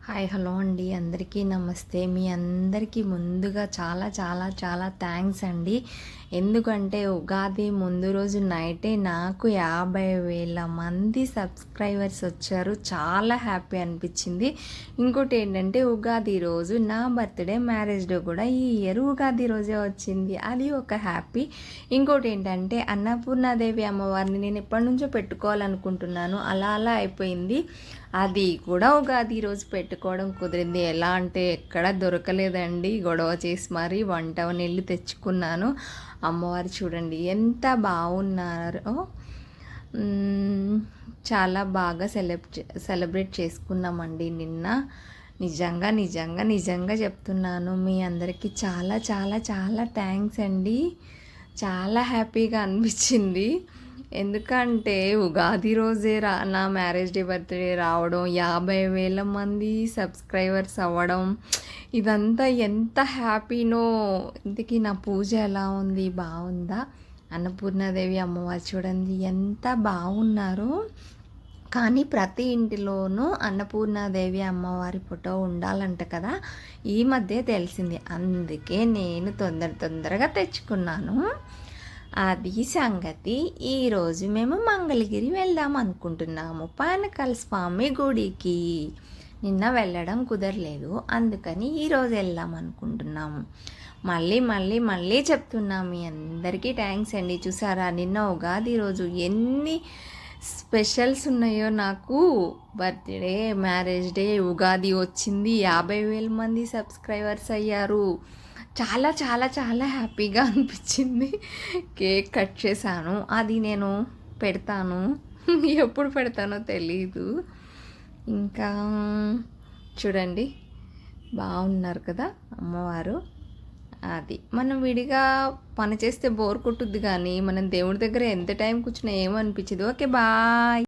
Hi hello అండి, అందరికీ నమస్తే. మీ అందరికీ ముందుగా చాలా చాలా చాలా థ్యాంక్స్ అండి. ఎందుకంటే ఉగాది ముందు రోజు నైటే నాకు 50,000 మంది సబ్స్క్రైబర్స్ వచ్చారు. చాలా హ్యాపీ అనిపించింది. ఇంకోటి ఏంటంటే ఉగాది రోజు నా బర్త్డే, మ్యారేజ్ డే కూడా ఈ ఇయర్ ఉగాది రోజే వచ్చింది. అది ఒక హ్యాపీ. ఇంకోటి ఏంటంటే అన్నపూర్ణాదేవి అమ్మవారిని నేను ఎప్పటి నుంచో పెట్టుకోవాలనుకుంటున్నాను. అలా అలా అయిపోయింది. అది కూడా ఉగాది రోజు పెట్టుకోవడం కుదిరింది. ఎలా అంటే ఎక్కడ దొరకలేదండి. గొడవ చేసి మరీ 1 వెళ్ళి తెచ్చుకున్నాను. అమ్మవారు చూడండి ఎంత బాగున్నారో. చాలా బాగా సెలబ్రేట్ చేసుకున్నామండి నిన్న. నిజంగా నిజంగా నిజంగా చెప్తున్నాను, మీ అందరికీ చాలా చాలా చాలా థ్యాంక్స్ అండి. చాలా హ్యాపీగా అనిపించింది. ఎందుకంటే ఉగాది రోజే నా మ్యారేజ్ డే, బర్త్డే రావడం, 50,000 మంది సబ్స్క్రైబర్స్ అవ్వడం, ఇదంతా ఎంత హ్యాపీనో. ఇంతకీ నా పూజ ఎలా ఉంది, బాగుందా? అన్నపూర్ణాదేవి అమ్మవారు చూడండి ఎంత బాగున్నారు. కానీ ప్రతి ఇంటిలోనూ అన్నపూర్ణాదేవి అమ్మవారి ఫోటో ఉండాలంట కదా, ఈ మధ్య తెలిసింది. అందుకే నేను తొందరగా తెచ్చుకున్నాను. అది సంగతి. ఈరోజు మేము మంగళగిరి వెళ్దాం అనుకుంటున్నాము, పానకాల స్వామి గుడికి. నిన్న వెళ్ళడం కుదరలేదు, అందుకని ఈరోజు వెళ్దాం అనుకుంటున్నాము. మళ్ళీ మళ్ళీ మళ్ళీ చెప్తున్నాము, మీ అందరికీ థ్యాంక్స్ అండి. చూసారా, నిన్న ఉగాది రోజు ఎన్ని స్పెషల్స్ ఉన్నాయో నాకు. బర్త్డే, మ్యారేజ్ డే, ఉగాది వచ్చింది, 50,000 మంది సబ్స్క్రైబర్స్ అయ్యారు. చాలా చాలా చాలా హ్యాపీగా అనిపించింది. కేక్ కట్ చేశాను, అది నేను పెడతాను. ఎప్పుడు పెడతానో తెలీదు. ఇంకా చూడండి, బాగున్నారు కదా అమ్మవారు. అది మనం విడిగా పని చేస్తే బోర్ కొట్టుద్ది, కానీ మనం దేవుడి దగ్గర ఎంత టైం కూర్చున్నా ఏమనిపించదు. Okay, bye.